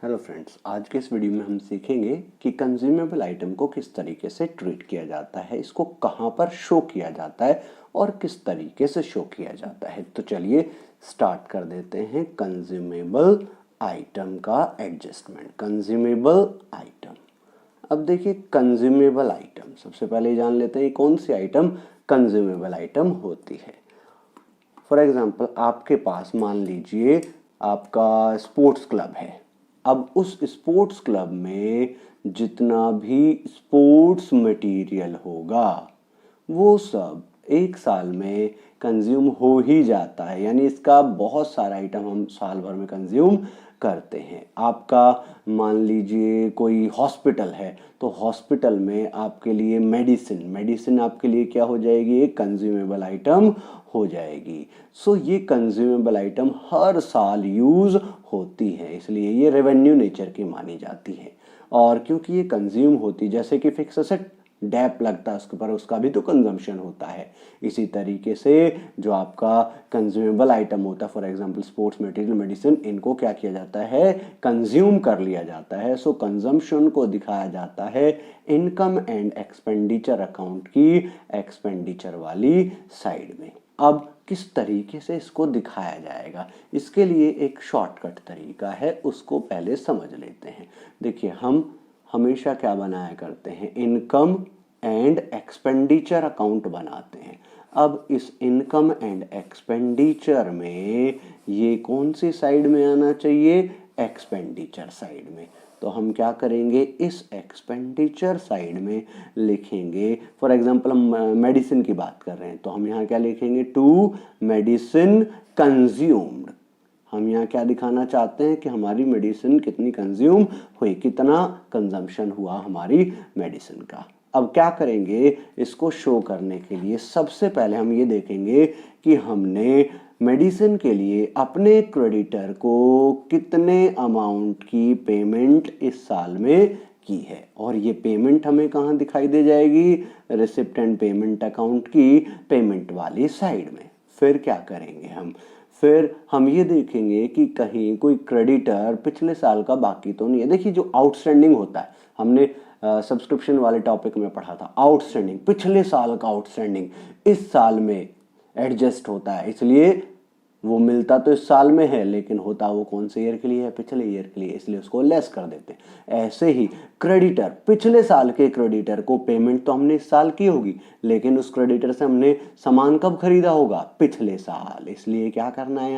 Hello friends, आज के इस वीडियो में हम सीखेंगे कि कंज्यूमेबल आइटम को किस तरीके से ट्रीट किया जाता है, इसको कहाँ पर शो किया जाता है और किस तरीके से शो किया जाता है। तो चलिए स्टार्ट कर देते हैं कंज्यूमेबल आइटम का एडजस्टमेंट। कंज्यूमेबल आइटम, अब देखिए कंज्यूमेबल आइटम सबसे पहले जान लेते हैं कौन सी आइटम कंज्यूमेबल आइटम होती है। फॉर एग्जाम्पल आपके पास मान लीजिए आपका स्पोर्ट्स क्लब है। अब उस स्पोर्ट्स क्लब में जितना भी स्पोर्ट्स मटेरियल होगा वो सब एक साल में कंज्यूम हो ही जाता है, यानी इसका बहुत सारा आइटम हम साल भर में कंज्यूम करते हैं। आपका मान लीजिए कोई हॉस्पिटल है तो हॉस्पिटल में आपके लिए मेडिसिन आपके लिए क्या हो जाएगी, एक कंज्यूमेबल आइटम हो जाएगी। सो ये कंज्यूमेबल आइटम हर साल यूज होती है, इसलिए ये रेवेन्यू नेचर की मानी जाती है। और क्योंकि ये कंज्यूम होती, जैसे कि फिक्स एसेट डैप लगता है उसके ऊपर, उसका भी तो कंजम्पशन होता है। इसी तरीके से जो आपका कंज्यूमेबल आइटम होता है, for example sports material, medicine, इनको क्या किया जाता है, कंज्यूम कर लिया जाता है। सो कंजम्पशन को दिखाया जाता है इनकम एंड एक्सपेंडिचर अकाउंट की एक्सपेंडिचर वाली साइड में। अब किस तरीके से इसको दिखाया जाएगा, इसके लिए एक शॉर्टकट तरीका है, उसको पहले समझ लेते हैं। देखिए हम हमेशा क्या बनाया करते हैं, इनकम एंड एक्सपेंडिचर अकाउंट बनाते हैं। अब इस इनकम एंड एक्सपेंडिचर में ये कौन सी साइड में आना चाहिए, एक्सपेंडिचर साइड में। तो हम क्या करेंगे, इस एक्सपेंडिचर साइड में लिखेंगे, फॉर एग्जांपल हम मेडिसिन की बात कर रहे हैं तो हम यहाँ क्या लिखेंगे, टू मेडिसिन कंज्यूम्ड। हम यहाँ क्या दिखाना चाहते हैं कि हमारी मेडिसिन कितनी कंज्यूम हुई, कितना कंजम्पशन हुआ हमारी मेडिसिन का। अब क्या करेंगे, इसको शो करने के लिए सबसे पहले हम ये देखेंगे कि हमने मेडिसिन के लिए अपने क्रेडिटर को कितने अमाउंट की पेमेंट इस साल में की है, और ये पेमेंट हमें कहाँ दिखाई दे जाएगी, रिसिप्ट एंड पेमेंट अकाउंट की पेमेंट वाली साइड में। फिर क्या करेंगे फिर हम ये देखेंगे कि कहीं कोई क्रेडिटर पिछले साल का बाकी तो नहीं है। देखिए जो आउटस्टैंडिंग होता है, हमने सब्सक्रिप्शन वाले टॉपिक में पढ़ा था, आउटस्टैंडिंग, पिछले साल का आउटस्टैंडिंग इस साल में एडजस्ट होता है, इसलिए वो मिलता तो इस साल में है लेकिन होता वो कौन से ईयर के लिए है, पिछले ईयर के लिए, इसलिए उसको लेस कर देते हैं। ऐसे ही क्रेडिटर, पिछले साल के क्रेडिटर को पेमेंट तो हमने इस साल की होगी लेकिन उस क्रेडिटर से हमने सामान कब खरीदा होगा, पिछले साल, इसलिए क्या करना है,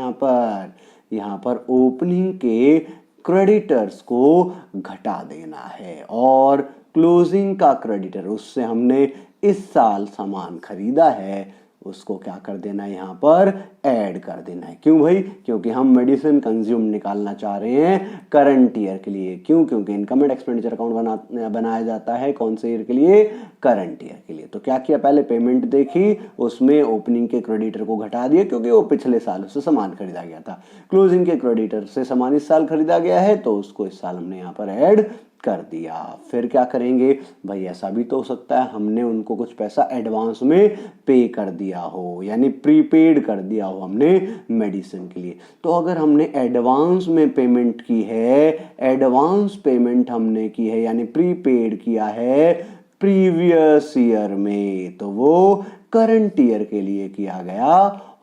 यहाँ पर ओपनिंग के क्रेडिटर्स को घटा देना है और क्लोजिंग का क्रेडिटर, उससे हमने इस साल सामान खरीदा है, उसको क्या कर देना है, यहाँ पर ऐड कर देना है। क्यों भाई, क्योंकि हम मेडिसिन कंज्यूम निकालना चाह रहे हैं करंट ईयर के लिए। क्यों, क्योंकि इनकम एंड एक्सपेंडिचर अकाउंट बनाया जाता है कौन से ईयर के लिए, करंट ईयर के लिए। तो क्या किया, पहले पेमेंट देखी, उसमें ओपनिंग के क्रेडिटर को घटा दिया क्योंकि वो पिछले साल उससे सामान खरीदा गया था। क्लोजिंग के क्रेडिटर से सामान इस साल खरीदा गया है तो उसको इस साल हमने यहाँ पर ऐड कर दिया। फिर क्या करेंगे भाई, ऐसा भी तो हो सकता है हमने उनको कुछ पैसा एडवांस में पे कर दिया हो, यानी प्रीपेड कर दिया हो हमने मेडिसिन के लिए। तो अगर हमने एडवांस में पेमेंट की है, एडवांस पेमेंट हमने की है यानी प्रीपेड किया है प्रीवियस ईयर में, तो वो करंट ईयर के लिए किया गया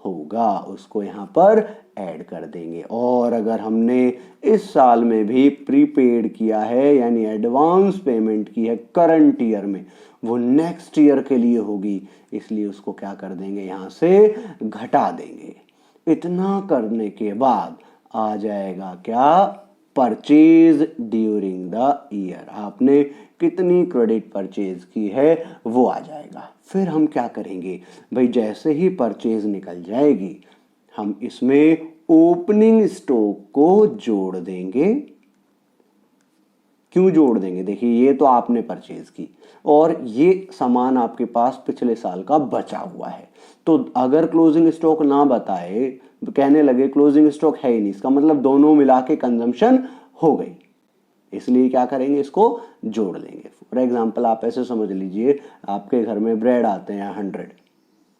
होगा, उसको यहाँ पर ऐड कर देंगे। और अगर हमने इस साल में भी प्रीपेड किया है यानी एडवांस पेमेंट की है करंट ईयर में, वो नेक्स्ट ईयर के लिए होगी, इसलिए उसको क्या कर देंगे, यहाँ से घटा देंगे। इतना करने के बाद आ जाएगा क्या, परचेज ड्यूरिंग द ईयर, आपने कितनी क्रेडिट परचेज की है वो आ जाएगा। फिर हम क्या करेंगे भाई, जैसे ही परचेज निकल जाएगी हम इसमें ओपनिंग स्टॉक को जोड़ देंगे। क्यों जोड़ देंगे, देखिए ये तो आपने परचेज की और ये सामान आपके पास पिछले साल का बचा हुआ है, तो अगर क्लोजिंग स्टॉक ना बताए, कहने लगे क्लोजिंग स्टॉक है ही नहीं, इसका मतलब दोनों मिला के कंजम्पशन हो गई, इसलिए क्या करेंगे, इसको जोड़ लेंगे। फॉर एग्जाम्पल आप ऐसे समझ लीजिए आपके घर में ब्रेड आते हैं 100,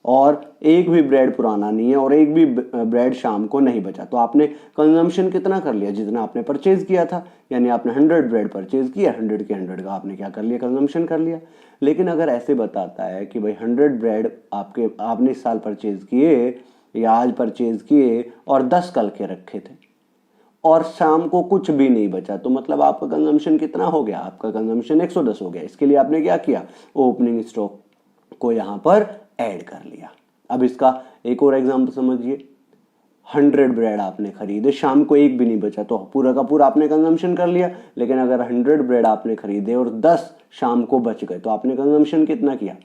और एक भी ब्रेड पुराना नहीं है और एक भी ब्रेड शाम को नहीं बचा, तो आपने कंजम्पशन कितना कर लिया, जितना आपने परचेज किया था। यानी आपने 100 ब्रेड परचेज किया, 100 के 100 का आपने क्या कर लिया, कंजम्पशन कर लिया। लेकिन अगर ऐसे बताता है कि भाई 100 ब्रेड आपने इस साल परचेज किए या आज परचेज किए और 10 कल के रखे थे और शाम को कुछ भी नहीं बचा, तो मतलब आपका कंजम्पशन कितना हो गया, आपका कंजम्पशन 110 हो गया। इसके लिए आपने क्या किया, ओपनिंग स्टॉक को यहां पर ऐड कर लिया। अब इसका एक और एग्जांपल समझिए, 100 ब्रेड आपने खरीदे, शाम को एक भी नहीं बचा, तो पूरा का पूरा आपने कंजम्पशन कर लिया। लेकिन अगर 100 ब्रेड आपने खरीदे और 10 शाम को बच गए, तो आपने कंजम्पशन कितना किया,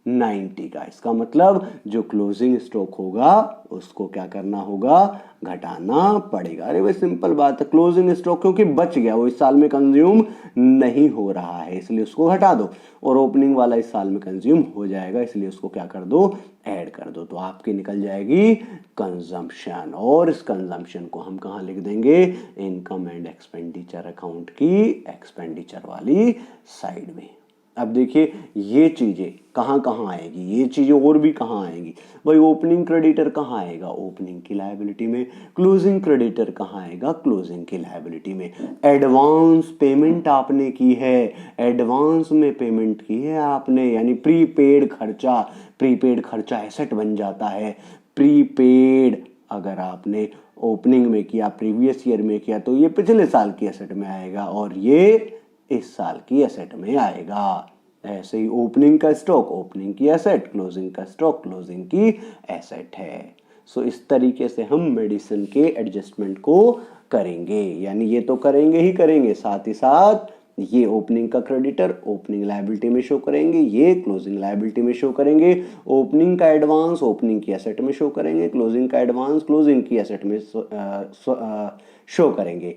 90 का। इसका मतलब जो क्लोजिंग स्टॉक होगा उसको क्या करना होगा, घटाना पड़ेगा। अरे भाई सिंपल बात है, क्लोजिंग स्टॉक क्योंकि बच गया, वो इस साल में कंज्यूम नहीं हो रहा है, इसलिए उसको हटा दो। और ओपनिंग वाला इस साल में कंज्यूम हो जाएगा, इसलिए उसको क्या कर दो, ऐड कर दो। तो आपकी निकल जाएगी कंजम्पशन, और इस कंजम्पशन को हम कहाँ लिख देंगे, इनकम एंड एक्सपेंडिचर अकाउंट की एक्सपेंडिचर वाली साइड में। अब देखिए ये चीजें कहाँ कहाँ आएगी, ये चीजें और भी कहाँ आएंगी भाई। ओपनिंग क्रेडिटर कहाँ आएगा, ओपनिंग की लायबिलिटी में। क्लोजिंग क्रेडिटर कहाँ आएगा, क्लोजिंग की लायबिलिटी में। एडवांस पेमेंट आपने की है, एडवांस में पेमेंट की है आपने, यानी प्रीपेड खर्चा, प्रीपेड खर्चा एसेट बन जाता है। प्रीपेड अगर आपने ओपनिंग में किया, प्रीवियस ईयर में किया, तो ये पिछले साल की एसेट में आएगा और ये इस साल की एसेट में आएगा। ऐसे ही ओपनिंग का स्टॉक ओपनिंग की एसेट, क्लोजिंग का स्टॉक क्लोजिंग की एसेट है। सो इस तरीके से हम मेडिसिन के एडजस्टमेंट को करेंगे, यानी ये तो करेंगे ही करेंगे, साथ ही साथ ये ओपनिंग का क्रेडिटर ओपनिंग लायबिलिटी में शो करेंगे, ये क्लोजिंग लायबिलिटी में शो करेंगे। ओपनिंग का एडवांस ओपनिंग की एसेट में शो करेंगे, क्लोजिंग का एडवांस क्लोजिंग की एसेट में शो करेंगे।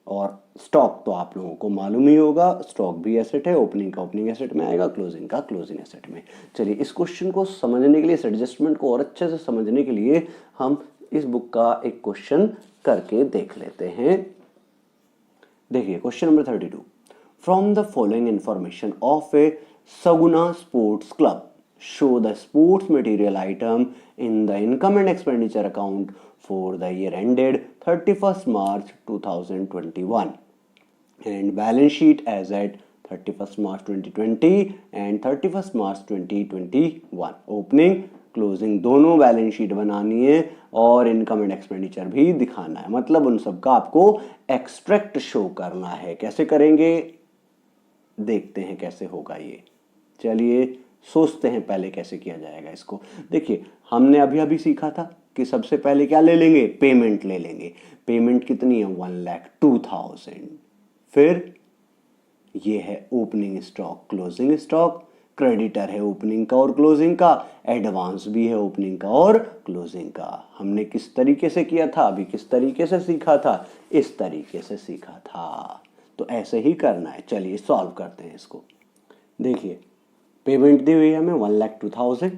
और स्टॉक तो आप लोगों को मालूम ही होगा, स्टॉक भी एसेट है, ओपनिंग का ओपनिंग एसेट में आएगा, क्लोजिंग का क्लोजिंग एसेट में। चलिए इस क्वेश्चन को समझने के लिए, इस एडजस्टमेंट को और अच्छे से समझने के लिए हम इस बुक का एक क्वेश्चन करके देख लेते हैं। देखिए question number 32, from the following information of A Saguna sports club show the sports material item in the income and expenditure account for the year ended 31st March 2021 and balance sheet as at 31st March 2020 and 31st March 2021। Opening closing दोनों balance sheet बनानी है और income and expenditure भी दिखाना है, मतलब उन सब का आपको एक्सट्रैक्ट शो करना है। कैसे करेंगे देखते हैं कैसे होगा ये। चलिए सोचते हैं पहले कैसे किया जाएगा इसको। देखिए हमने अभी अभी सीखा था कि सबसे पहले क्या ले लेंगे, पेमेंट ले लेंगे। पेमेंट कितनी है, 1,02,000। फिर ये है opening stock closing stock, creditor है ओपनिंग का और क्लोजिंग का, एडवांस भी है ओपनिंग का और क्लोजिंग का। हमने किस तरीके से किया था, अभी किस तरीके से सीखा था, इस तरीके से सीखा था। तो ऐसे ही करना है। चलिए सॉल्व करते हैं इसको। देखिए पेमेंट दी हुई है हमें 1,02,000,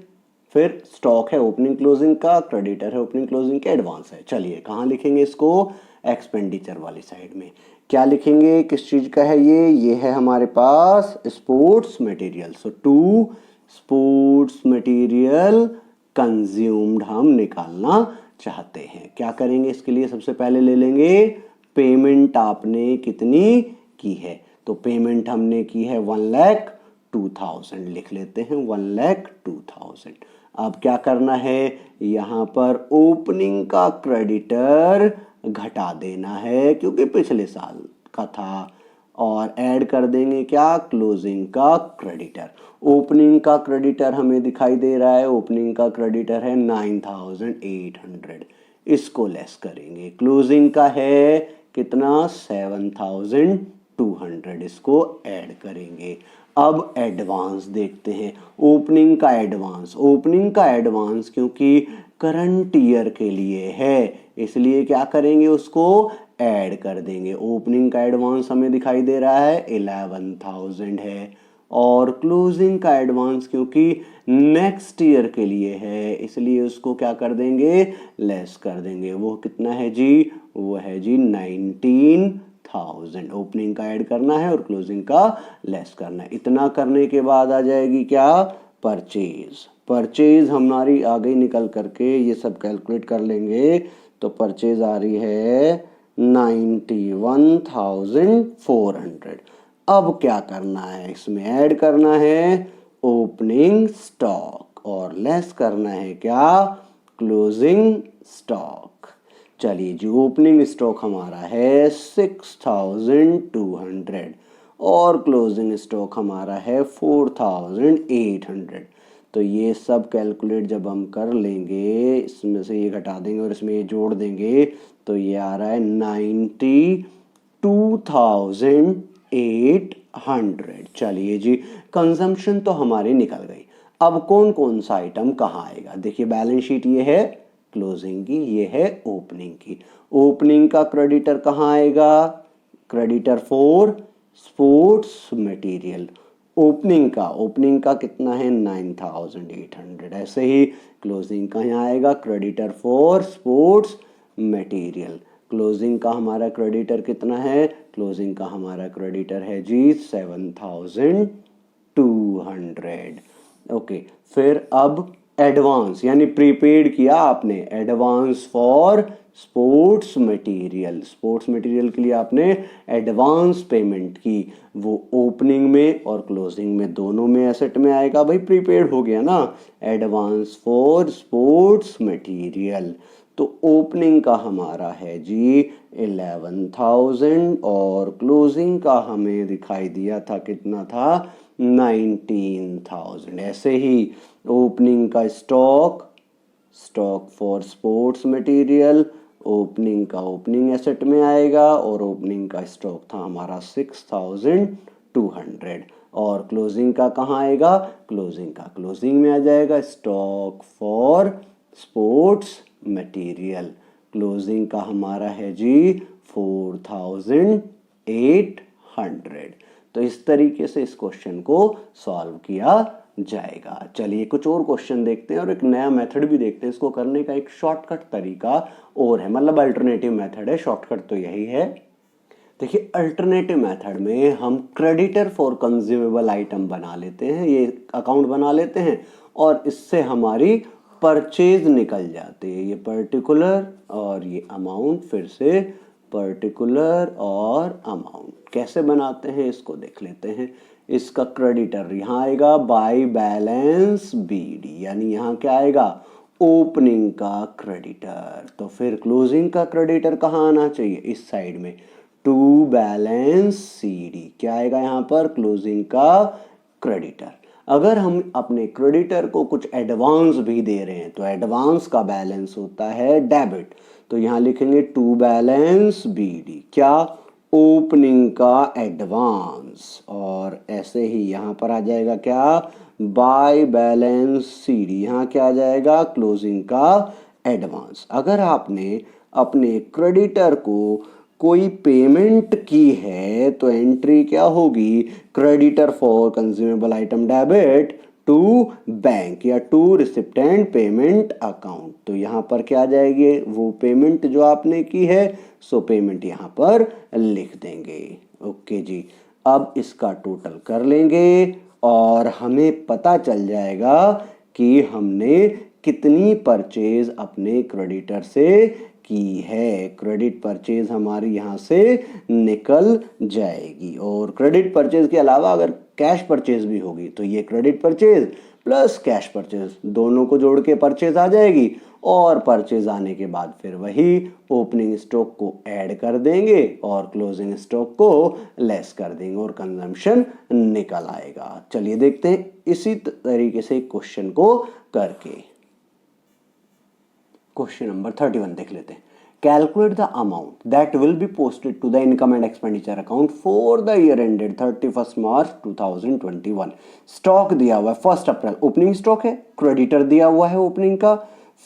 फिर स्टॉक है ओपनिंग क्लोजिंग का, क्रेडिटर है ओपनिंग क्लोजिंग का, एडवांस है। चलिए कहाँ लिखेंगे इसको, एक्सपेंडिचर वाली साइड में। क्या लिखेंगे, किस चीज का है ये है हमारे पास sports material. So to sports material consumed हम निकालना चाहते हैं। क्या करेंगे इसके लिए, सबसे पहले ले लेंगे पेमेंट आपने कितनी की है। तो पेमेंट हमने की है 1,02,000, लिख लेते हैं 1,02,000। अब क्या करना है, यहां पर ओपनिंग का क्रेडिटर घटा देना है क्योंकि पिछले साल का था, और ऐड कर देंगे क्या, क्लोजिंग का क्रेडिटर। ओपनिंग का क्रेडिटर हमें दिखाई दे रहा है, ओपनिंग का क्रेडिटर है 9,800, इसको लेस करेंगे। क्लोजिंग का है कितना, 7,200, इसको ऐड करेंगे। अब एडवांस देखते हैं, ओपनिंग का एडवांस। ओपनिंग का एडवांस क्योंकि करंट ईयर के लिए है, इसलिए क्या करेंगे, उसको ऐड कर देंगे। ओपनिंग का एडवांस हमें दिखाई दे रहा है 11,000 है, और क्लोजिंग का एडवांस क्योंकि नेक्स्ट ईयर के लिए है, इसलिए उसको क्या कर देंगे, लेस कर देंगे। वो कितना है जी, वो है जी 19,000। ओपनिंग का ऐड करना है और क्लोजिंग का लेस करना है। इतना करने के बाद आ जाएगी क्या, परचेज। परचेज हमारी आ गई निकल करके, ये सब कैलकुलेट कर लेंगे तो परचेज आ रही है 91,400। अब क्या करना है, इसमें ऐड करना है ओपनिंग स्टॉक और लेस करना है क्या, क्लोजिंग स्टॉक। चलिए जी, ओपनिंग स्टॉक हमारा है 6,200 और क्लोजिंग स्टॉक हमारा है 4,800। तो ये सब कैलकुलेट जब हम कर लेंगे, इसमें से ये घटा देंगे और इसमें ये जोड़ देंगे तो ये आ रहा है 92,800। चलिए जी, कंजम्पशन तो हमारी निकल गई। अब कौन कौन सा आइटम कहाँ आएगा, देखिए बैलेंस शीट ये है क्लोजिंग की, ये है ओपनिंग की। ओपनिंग का क्रेडिटर कहाँ आएगा, creditor for sports material. Opening का कितना है 9,800। ऐसे ही क्लोजिंग का यहाँ आएगा creditor for sports material. Closing का हमारा क्रेडिटर कितना है, क्लोजिंग का हमारा क्रेडिटर है जी 7,200। ओके, फिर अब एडवांस यानी प्रीपेड किया आपने, advance for sports material. Sports material के लिए आपने एडवांस पेमेंट की, वो ओपनिंग में और क्लोजिंग में दोनों में एसेट में आएगा, भाई प्रीपेड हो गया ना। एडवांस फॉर स्पोर्ट्स मटेरियल, तो ओपनिंग का हमारा है जी 11,000 और क्लोजिंग का हमें दिखाई दिया था कितना था 19,000। ऐसे ही ओपनिंग का stock for sports material, opening का ओपनिंग एसेट में आएगा और ओपनिंग का स्टॉक था हमारा 6,200 और क्लोजिंग का कहाँ आएगा, क्लोजिंग का क्लोजिंग में आ जाएगा stock for sports material. Closing का हमारा है जी 4,800। तो इस तरीके से इस क्वेश्चन को सॉल्व किया जाएगा। चलिए कुछ और क्वेश्चन देखते हैं और एक नया मेथड भी देखते हैं। इसको करने का एक शॉर्टकट तरीका और है, मतलब अल्टरनेटिव मेथड है, शॉर्टकट तो यही है। देखिए अल्टरनेटिव मेथड में हम क्रेडिटर फॉर कंज्यूमेबल आइटम बना लेते हैं, ये अकाउंट बना लेते हैं और इससे हमारी परचेज निकल जाते हैं, ये पर्टिकुलर और ये अमाउंट, फिर से पर्टिकुलर और अमाउंट। कैसे बनाते हैं इसको देख लेते हैं। इसका क्रेडिटर यहाँ आएगा बाय बैलेंस बीडी, यानी यहाँ क्या आएगा ओपनिंग का क्रेडिटर। तो फिर क्लोजिंग का क्रेडिटर कहाँ आना चाहिए, इस साइड में टू बैलेंस सीडी। क्या आएगा यहाँ पर क्लोजिंग का क्रेडिटर। अगर हम अपने क्रेडिटर को कुछ एडवांस भी दे रहे हैं तो एडवांस का बैलेंस होता है डेबिट, तो यहाँ लिखेंगे टू बैलेंस बीडी, क्या ओपनिंग का एडवांस। और ऐसे ही यहाँ पर आ जाएगा क्या बाय बैलेंस सीडी, यहाँ क्या आ जाएगा क्लोजिंग का एडवांस। अगर आपने अपने क्रेडिटर को कोई पेमेंट की है तो एंट्री क्या होगी, creditor for consumable item debit to bank या टू रिसिप्टेंट पेमेंट अकाउंट। तो यहाँ पर क्या आ जाएगी, वो पेमेंट जो आपने की है सो पेमेंट यहाँ पर लिख देंगे। ओके जी, अब इसका टोटल कर लेंगे और हमें पता चल जाएगा कि हमने कितनी परचेज अपने क्रेडिटर से की है। क्रेडिट परचेज हमारी यहाँ से निकल जाएगी और क्रेडिट परचेज के अलावा अगर कैश परचेज भी होगी तो ये credit purchase plus cash purchase दोनों को जोड़ के परचेज आ जाएगी और परचेज आने के बाद फिर वही ओपनिंग स्टॉक को ऐड कर देंगे और क्लोजिंग स्टॉक को लेस कर देंगे और कंजम्पशन निकल आएगा। चलिए देखते हैं इसी तरीके से क्वेश्चन को करके। क्वेश्चन नंबर 31 देख लेते हैं। Calculate the amount that will be posted to the income and expenditure account for the year ended 31 March 2021। Stock दिया हुआ है 1 अप्रैल, ओपनिंग स्टॉक है, क्रेडिटर दिया हुआ है ओपनिंग का,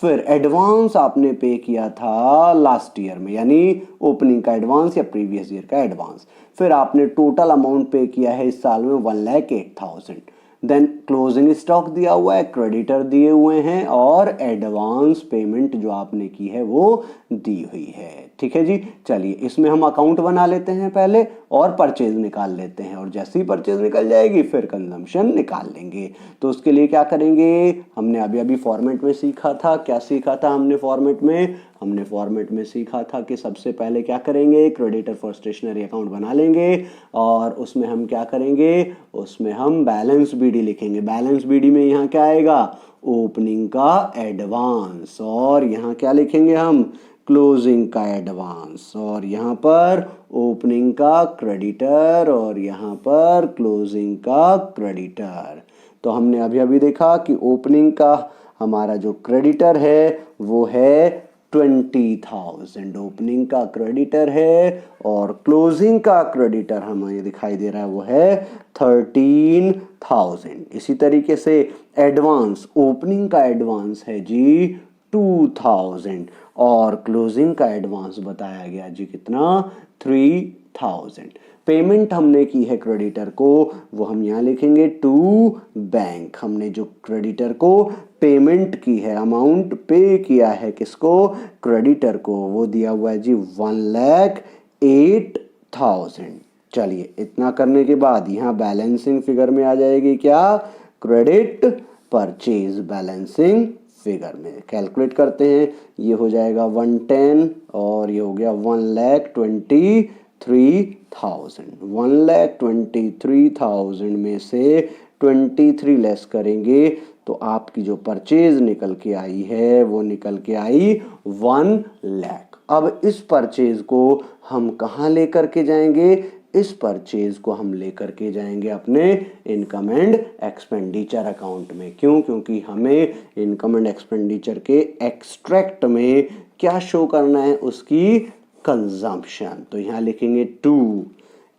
फिर एडवांस आपने पे किया था लास्ट ईयर में यानी ओपनिंग का एडवांस या प्रीवियस ईयर का एडवांस, फिर आपने टोटल अमाउंट पे किया है इस साल में 1,08,000। देन क्लोजिंग स्टॉक दिया हुआ है, क्रेडिटर दिए हुए हैं और एडवांस पेमेंट जो आपने की है वो दी हुई है। ठीक है जी, चलिए इसमें हम अकाउंट बना लेते हैं पहले और परचेज निकाल लेते हैं और जैसी परचेज निकल जाएगी फिर कंजम्पशन निकाल लेंगे। तो उसके लिए क्या करेंगे, हमने अभी अभी फॉर्मेट में सीखा था। क्या सीखा था हमने फॉर्मेट में? हमने फॉर्मेट में सीखा था कि सबसे पहले क्या करेंगे, क्रेडिटर फॉर स्टेशनरी अकाउंट बना लेंगे और उसमें हम क्या करेंगे, उसमें हम बैलेंस बीडी लिखेंगे। बैलेंस बीडी में यहाँ क्या आएगा, ओपनिंग का एडवांस, और यहाँ क्या लिखेंगे हम, क्लोजिंग का एडवांस, और यहाँ पर ओपनिंग का क्रेडिटर और यहाँ पर क्लोजिंग का क्रेडिटर। तो हमने अभी अभी देखा कि ओपनिंग का हमारा जो क्रेडिटर है वो है 20,000, ओपनिंग का क्रेडिटर है, और क्लोजिंग का क्रेडिटर हमें दिखाई दे रहा है वो है 13,000। इसी तरीके से एडवांस, ओपनिंग का एडवांस है जी 2,000 और क्लोजिंग का एडवांस बताया गया जी कितना, 3,000। पेमेंट हमने की है क्रेडिटर को, वो हम यहाँ लिखेंगे टू बैंक। हमने जो क्रेडिटर को पेमेंट की है, अमाउंट पे किया है किसको, क्रेडिटर को, वो दिया हुआ है जी 1,08,000। चलिए इतना करने के बाद यहाँ बैलेंसिंग फिगर में आ जाएगी क्या, क्रेडिट परचेज बैलेंसिंग फिगर में कैलकुलेट करते हैं। ये हो जाएगा 110 और ये हो गया 1,23,000। 1,23,000 में से 23 लेस करेंगे तो आपकी जो परचेज निकल के आई है वो निकल के आई 1 लाख। अब इस परचेज को हम कहाँ लेकर के जाएंगे, इस परचेज को हम लेकर के जाएंगे अपने इनकम एंड एक्सपेंडिचर अकाउंट में। क्यों? क्योंकि हमें इनकम एंड एक्सपेंडिचर के एक्सट्रैक्ट में क्या शो करना है, उसकी कंजम्पशन। तो यहाँ लिखेंगे टू,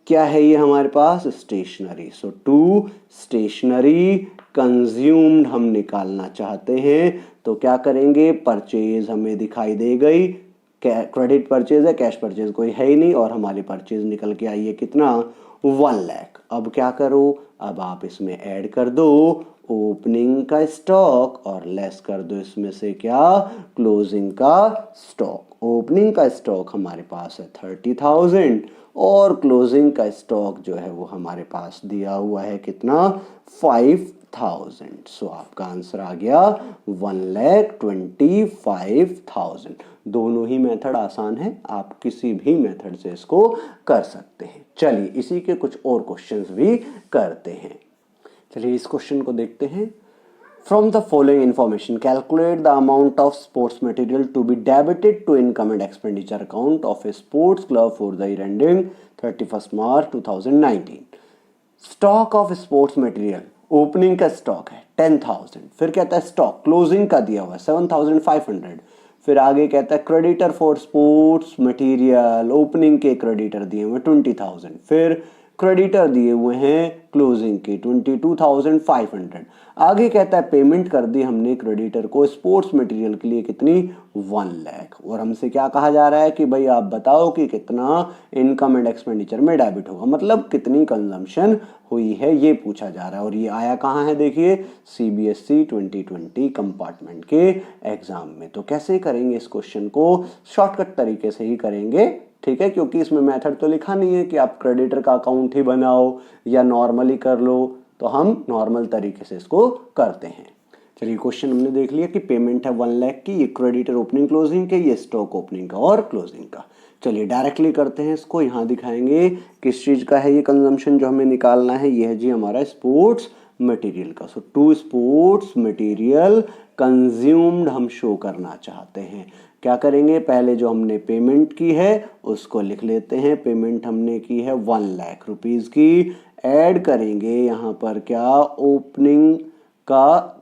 क्या है ये हमारे पास, stationery. So to stationery consumed हम निकालना चाहते हैं तो क्या करेंगे, परचेज हमें दिखाई दे गई, क्रेडिट परचेज है, कैश परचेज कोई है ही नहीं, और हमारी परचेज निकल के आई है कितना, 1 लाख। अब क्या करो, अब आप इसमें ऐड कर दो ओपनिंग का स्टॉक और लेस कर दो इसमें से क्या, क्लोजिंग का स्टॉक। ओपनिंग का स्टॉक हमारे पास है 30,000 और क्लोजिंग का स्टॉक जो है वो हमारे पास दिया हुआ है कितना, 5,000। सो आपका आंसर आ गया 1,25,000। दोनों ही मेथड आसान है, आप किसी भी मेथड से इसको कर सकते हैं। चलिए इसी के कुछ और क्वेश्चंस भी करते हैं। चलिए इस क्वेश्चन को देखते हैं। From the following information, calculate the amount of sports material to be debited to income and expenditure account of a sports club for the year ending 31st March 2019. Stock of sports material, opening का stock है 10,000, फिर कहता है stock closing का दिया हुआ है 7,500, फिर आगे कहता है creditor for sports material, opening के क्रेडिटर दिए हुए 20,000, फिर क्रेडिटर दिए हुए हैं क्लोजिंग के 22,500। आगे कहता है पेमेंट कर दी हमने क्रेडिटर को स्पोर्ट्स मटेरियल के लिए कितनी, 1 लाख। और हमसे क्या कहा जा रहा है कि भाई आप बताओ कि कितना इनकम एंड एक्सपेंडिचर में डेबिट होगा, मतलब कितनी कंजम्पशन हुई है ये पूछा जा रहा है। और ये आया कहाँ है, देखिए CBSE 2020 कंपार्टमेंट के एग्जाम में। तो कैसे करेंगे इस क्वेश्चन को, शॉर्टकट तरीके से ही करेंगे, ठीक है, क्योंकि इसमें मेथड तो लिखा नहीं है कि आप क्रेडिटर का अकाउंट ही बनाओ या नॉर्मली कर लो, तो हम नॉर्मल तरीके से इसको करते हैं। चलिए क्वेश्चन हमने देख लिया कि पेमेंट है 1 लाख की, ये क्रेडिटर ओपनिंग क्लोजिंग के, ये स्टॉक ओपनिंग का और क्लोजिंग का। चलिए डायरेक्टली करते हैं इसको, यहाँ दिखाएंगे किस चीज़ का है ये कंजम्पशन जो हमें निकालना है, ये है जी हमारा स्पोर्ट्स मटेरियल का। सो टू स्पोर्ट्स मटेरियल कंज्यूम्ड हम शो करना चाहते हैं। क्या करेंगे, पहले जो हमने पेमेंट की है उसको लिख लेते हैं। पेमेंट हमने की है 1 लाख रुपीस की, ऐड करेंगे यहाँ पर क्या, ओपनिंग का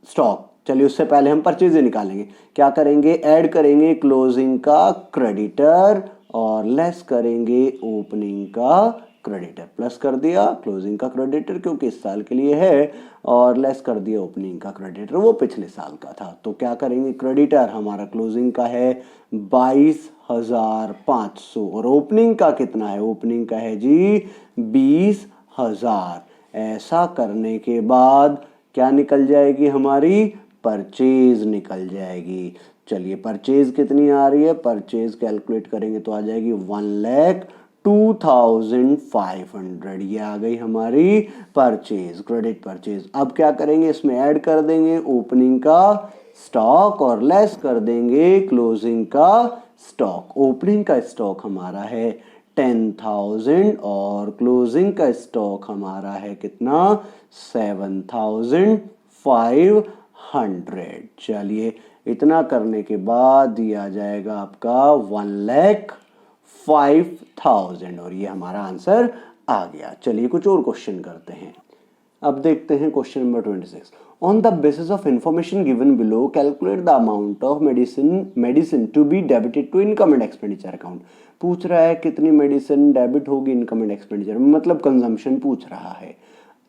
स्टॉक। चलिए उससे पहले हम परचेज निकालेंगे, क्या करेंगे, ऐड करेंगे क्लोजिंग का क्रेडिटर और लेस करेंगे ओपनिंग का क्रेडिटर। प्लस कर दिया क्लोजिंग का क्रेडिटर क्योंकि इस साल के लिए है, और लेस कर दिया ओपनिंग का क्रेडिटर, वो पिछले साल का था। तो क्या करेंगे, क्रेडिटर हमारा क्लोजिंग का है 22,500 और ओपनिंग का कितना है, ओपनिंग का है जी 20,000। ऐसा करने के बाद क्या निकल जाएगी, हमारी परचेज निकल जाएगी। चलिए परचेज कितनी आ रही है, परचेज कैलकुलेट करेंगे तो आ जाएगी 1,02,000 2500, ये आ गई हमारी परचेज, क्रेडिट परचेज। अब क्या करेंगे, इसमें ऐड कर देंगे ओपनिंग का स्टॉक और लेस कर देंगे क्लोजिंग का स्टॉक। ओपनिंग का स्टॉक हमारा है 10,000 और क्लोजिंग का स्टॉक हमारा है कितना, 7,500। चलिए इतना करने के बाद दिया जाएगा आपका 1,05,000 और ये हमारा आंसर आ गया। चलिए कुछ और क्वेश्चन करते हैं। अब देखते हैं question number 26। On the basis of information given below calculate the amount of medicine to be debited to income and expenditure account. पूछ रहा है कितनी मेडिसिन डेबिट होगी इनकम एंड एक्सपेंडिचर में, मतलब कंजम्पशन पूछ रहा है।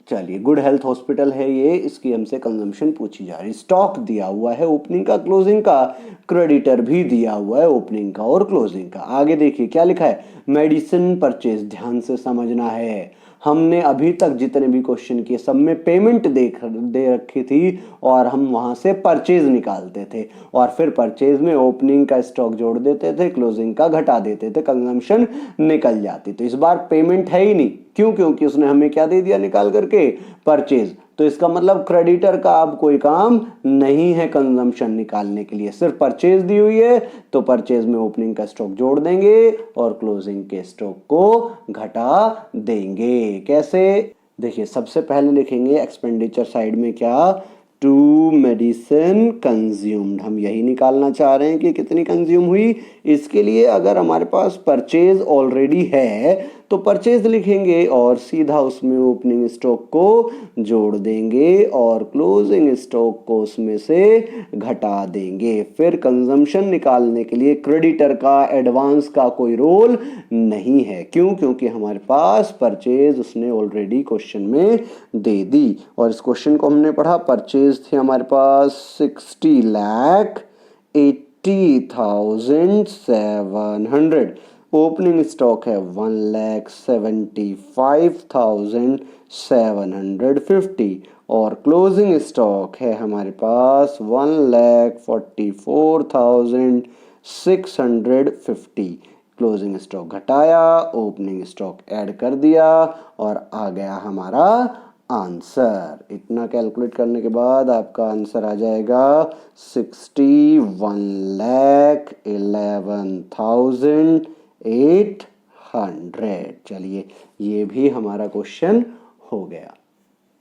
चलिए गुड हेल्थ हॉस्पिटल है ये, इसकी हमसे कंजम्पशन पूछी जा रही। स्टॉक दिया हुआ है ओपनिंग का क्लोजिंग का, क्रेडिटर भी दिया हुआ है ओपनिंग का और क्लोजिंग का। आगे देखिए क्या लिखा है, मेडिसिन परचेज। ध्यान से समझना है, हमने अभी तक जितने भी क्वेश्चन किए सब में पेमेंट दे रखी थी और हम वहां से परचेज निकालते थे और फिर परचेज में ओपनिंग का स्टॉक जोड़ देते थे, क्लोजिंग का घटा देते थे, कंजम्पशन निकल जाती। तो इस बार पेमेंट है ही नहीं, क्यों, क्योंकि उसने हमें क्या दे दिया निकाल करके, परचेज। तो इसका मतलब क्रेडिटर का अब कोई काम नहीं है कंजम्पशन निकालने के लिए, सिर्फ परचेज दी हुई है तो परचेज में ओपनिंग का स्टॉक जोड़ देंगे और क्लोजिंग के स्टॉक को घटा देंगे। कैसे, देखिए सबसे पहले लिखेंगे एक्सपेंडिचर साइड में क्या, टू मेडिसिन कंज्यूम्ड। हम यही निकालना चाह रहे हैं कि कितनी कंज्यूम हुई। इसके लिए अगर हमारे पास परचेज ऑलरेडी है तो परचेज लिखेंगे और सीधा उसमें ओपनिंग स्टॉक को जोड़ देंगे और क्लोजिंग स्टॉक को उसमें से घटा देंगे। फिर कंजम्पशन निकालने के लिए क्रेडिटर का एडवांस का कोई रोल नहीं है, क्यों, क्योंकि हमारे पास परचेज उसने ऑलरेडी क्वेश्चन में दे दी। और इस क्वेश्चन को हमने पढ़ा, परचेज थे हमारे पास 60,80,700, ओपनिंग स्टॉक है 1,75,750 और क्लोजिंग स्टॉक है हमारे पास 1,44,650। क्लोजिंग स्टॉक घटाया, ओपनिंग स्टॉक ऐड कर दिया और आ गया हमारा आंसर। इतना कैलकुलेट करने के बाद आपका आंसर आ जाएगा 61,11,800। चलिए ये भी हमारा क्वेश्चन हो गया।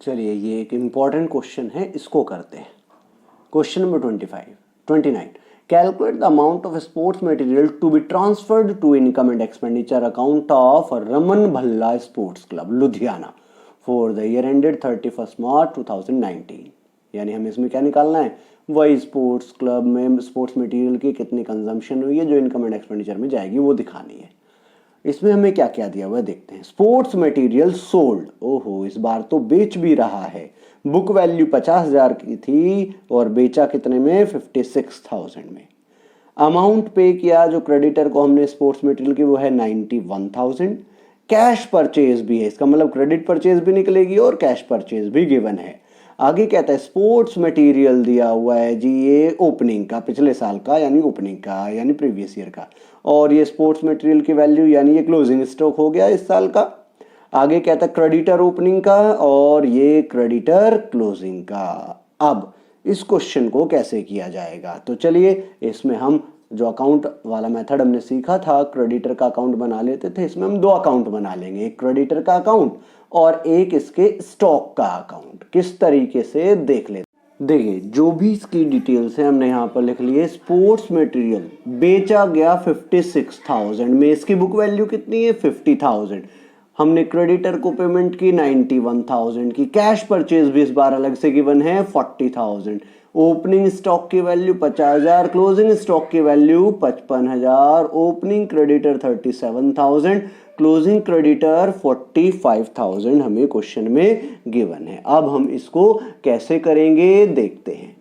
चलिए ये एक इम्पॉर्टेंट क्वेश्चन है, इसको करते हैं। Question number 29, calculate the amount of sports material to be transferred to income and expenditure account of Raman Bhalla sports club Ludhiana for the year ended 31 March 2019। यानी हमें इसमें क्या निकालना है, वही स्पोर्ट्स क्लब में स्पोर्ट्स मटेरियल की कितनी कंजम्पशन हुई है जो इनकम एंड एक्सपेंडिचर में जाएगी वो दिखानी है। इसमें हमें क्या क्या दिया हुआ है देखते हैं। स्पोर्ट्स मटेरियल सोल्ड, ओहो इस बार तो बेच भी रहा है। बुक वैल्यू 50,000 की थी और बेचा कितने में, 56,000 में। अमाउंट पे किया जो क्रेडिटर को हमने स्पोर्ट्स मटेरियल की वो है 91,000। कैश परचेज भी है, इसका मतलब क्रेडिट परचेज भी निकलेगी और कैश परचेज भी गिवन है। आगे कहता है स्पोर्ट्स मटेरियल दिया हुआ है जी, ये ओपनिंग का पिछले साल का यानी ओपनिंग का यानी प्रीवियस ईयर का, और ये स्पोर्ट्स मटेरियल की वैल्यू यानी ये क्लोजिंग स्टॉक हो गया इस साल का। आगे कहता है क्रेडिटर ओपनिंग का और ये क्रेडिटर क्लोजिंग का। अब इस क्वेश्चन को कैसे किया जाएगा, तो चलिए इसमें हम जो अकाउंट वाला मेथड हमने सीखा था, क्रेडिटर का अकाउंट बना लेते थे, इसमें हम दो अकाउंट बना लेंगे, एक क्रेडिटर का अकाउंट और एक इसके स्टॉक का अकाउंट। किस तरीके से देख लेते, देखिए जो भी इसकी डिटेल्स है हमने यहाँ पर लिख लिए। स्पोर्ट्स मटेरियल बेचा गया 56,000 में, इसकी बुक वैल्यू कितनी है 50,000। हमने क्रेडिटर को पेमेंट की 91,000 की। कैश परचेज भी इस बार अलग से गिवन है 40,000। ओपनिंग स्टॉक की वैल्यू 50,000, क्लोजिंग स्टॉक की value 55,000, opening creditor 37,000, closing creditor 45,000 हमें क्वेश्चन में गिवन है। अब हम इसको कैसे करेंगे देखते हैं।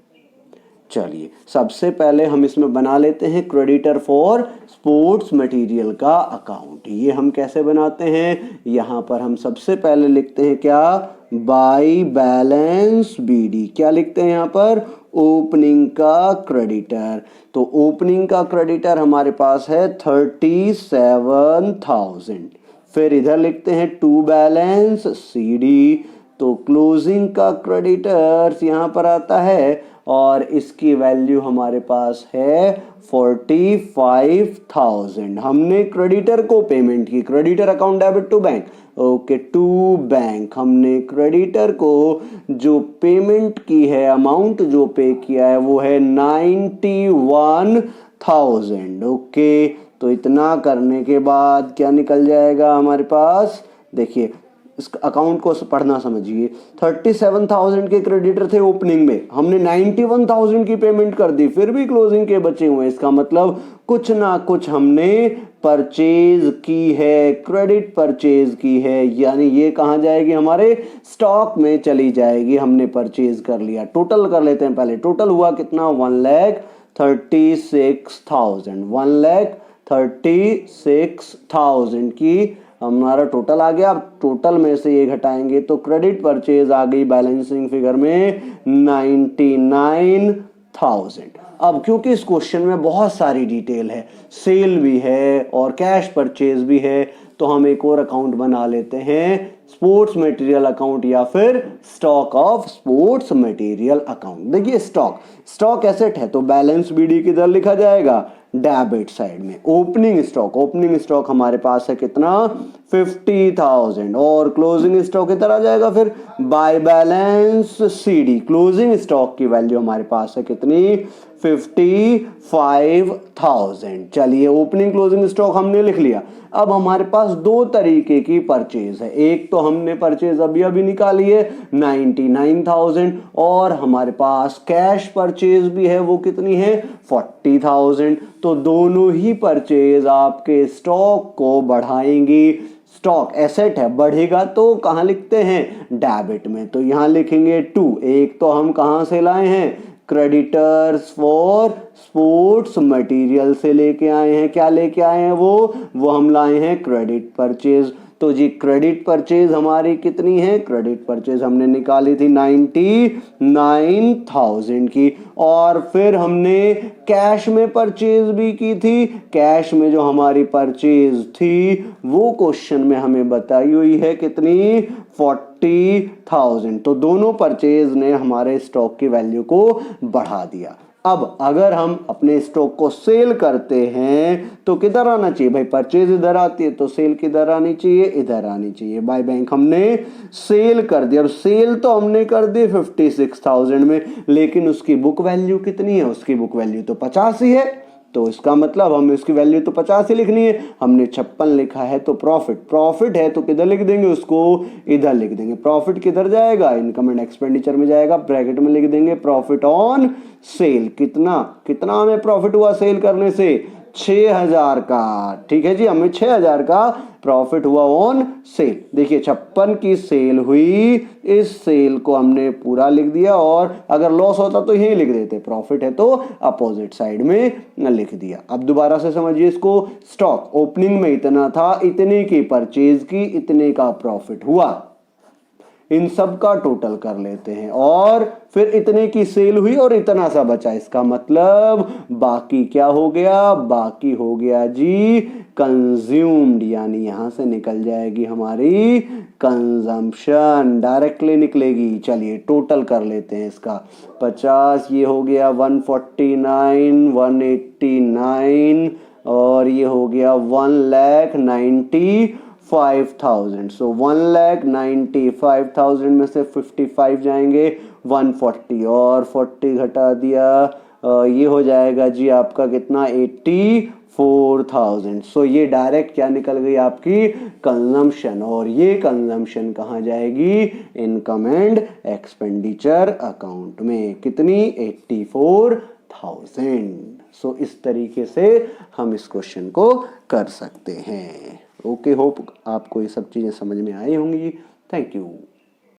चलिए सबसे पहले हम इसमें बना लेते हैं क्रेडिटर फॉर स्पोर्ट्स मटेरियल का अकाउंट। ये हम कैसे बनाते हैं, यहाँ पर हम सबसे पहले लिखते हैं क्या, बाय बैलेंस बीडी। क्या लिखते हैं यहाँ पर, ओपनिंग का क्रेडिटर। तो ओपनिंग का क्रेडिटर हमारे पास है 37,000। फिर इधर लिखते हैं टू बैलेंस CD, तो क्लोजिंग का क्रेडिटर्स यहाँ पर आता है और इसकी वैल्यू हमारे पास है 45,000। हमने क्रेडिटर को पेमेंट की, creditor account debit to bank, okay to bank, हमने क्रेडिटर को जो पेमेंट की है, अमाउंट जो पे किया है वो है 91,000। ओके, तो इतना करने के बाद क्या निकल जाएगा हमारे पास, देखिए इस अकाउंट को पढ़ना समझिए। 37,000 के क्रेडिटर थे ओपनिंग में, हमने 91,000 की पेमेंट कर दी, फिर भी क्लोजिंग के बचे हुए। इसका मतलब कुछ ना कुछ हमने परचेज की है, क्रेडिट परचेज की है, यानी ये कहाँ जाएगी, हमारे स्टॉक में चली जाएगी। हमने परचेज कर लिया। टोटल कर लेते हैं पहले, टोटल हुआ कितना, 1,36,000, 1,36,000 की हमारा टोटल आ गया। अब टोटल में से ये घटाएंगे तो क्रेडिट परचेज आ गई बैलेंसिंग फिगर में 99,000। अब क्योंकि इस क्वेश्चन में बहुत सारी डिटेल है, सेल भी है और कैश परचेज भी है, तो हम एक और अकाउंट बना लेते हैं, स्पोर्ट्स मटेरियल अकाउंट या फिर stock of sports material account. देखिए स्टॉक एसेट है तो बैलेंस BD किधर लिखा जाएगा, डेबिट साइड में। ओपनिंग स्टॉक हमारे पास है कितना, 50,000, और क्लोजिंग स्टॉक इधर आ जाएगा फिर by balance CD। Closing stock की वैल्यू हमारे पास है कितनी, 55,000। चलिए ओपनिंग क्लोजिंग स्टॉक हमने लिख लिया। अब हमारे पास दो तरीके की परचेज है, एक तो हमने परचेज अभी निकाली है 99,000, और हमारे पास कैश परचेज भी है, वो कितनी है 40,000। तो दोनों ही परचेज आपके स्टॉक को बढ़ाएंगी। स्टॉक एसेट है, बढ़ेगा तो कहाँ लिखते हैं, डेबिट में, तो यहां लिखेंगे 2। एक तो हम कहां से लाए हैं, क्रेडिटर्स फॉर स्पोर्ट्स मटेरियल से लेके आए हैं। क्या लेके आए हैं वो हम लाए हैं क्रेडिट परचेज। तो जी क्रेडिट परचेज हमारी कितनी है, क्रेडिट परचेज हमने निकाली थी 99,000 की, और फिर हमने कैश में परचेज भी की थी। कैश में जो हमारी परचेज थी वो क्वेश्चन में हमें बताई हुई है कितनी, 40,000। तो दोनों परचेज ने हमारे स्टॉक की वैल्यू को बढ़ा दिया। अब अगर हम अपने स्टॉक को सेल करते हैं तो किधर आना चाहिए भाई, परचेज इधर आती है तो सेल किधर आनी चाहिए, इधर आनी चाहिए। बाय बैंक हमने सेल कर दिया, और सेल तो हमने कर दी 56,000 में, लेकिन उसकी बुक वैल्यू कितनी है, उसकी बुक वैल्यू तो 50 ही है। तो इसका मतलब हमें उसकी वैल्यू तो 50 ही लिखनी है। हमने 56 लिखा है तो प्रॉफिट है तो किधर लिख देंगे, उसको इधर लिख देंगे। प्रॉफिट किधर जाएगा, इनकम एंड एक्सपेंडिचर में जाएगा, ब्रैकेट में लिख देंगे प्रॉफिट ऑन सेल। कितना हमें प्रॉफिट हुआ सेल करने से, 6,000 का। ठीक है जी, हमें 6,000 का प्रॉफिट हुआ ऑन सेल। देखिए 56 की सेल हुई, इस सेल को हमने पूरा लिख दिया, और अगर लॉस होता तो यही लिख देते, प्रॉफिट है तो अपोजिट साइड में लिख दिया। अब दोबारा से समझिए इसको, स्टॉक ओपनिंग में इतना था, इतने की परचेज की, इतने का प्रॉफिट हुआ, इन सब का टोटल कर लेते हैं, और फिर इतने की सेल हुई और इतना सा बचा। इसका मतलब बाकी क्या हो गया, बाकी हो गया जी कंज्यूम्ड, यानी यहां से निकल जाएगी हमारी कंजम्पशन, डायरेक्टली निकलेगी। चलिए टोटल कर लेते हैं इसका, 50, ये हो गया 149, 189, और ये हो गया 1,95,000। सो 1,95,000 में से 55 जाएंगे 140, और 40 घटा दिया, ये हो जाएगा जी आपका कितना, 84,000। सो ये डायरेक्ट क्या निकल गई आपकी कंजम्पशन, और ये कंजम्पशन कहाँ जाएगी, इनकम एंड एक्सपेंडिचर अकाउंट में, कितनी, 84,000। सो इस तरीके से हम इस क्वेश्चन को कर सकते हैं। ओके, होप आपको ये सब चीज़ें समझ में आई होंगी। Thank you.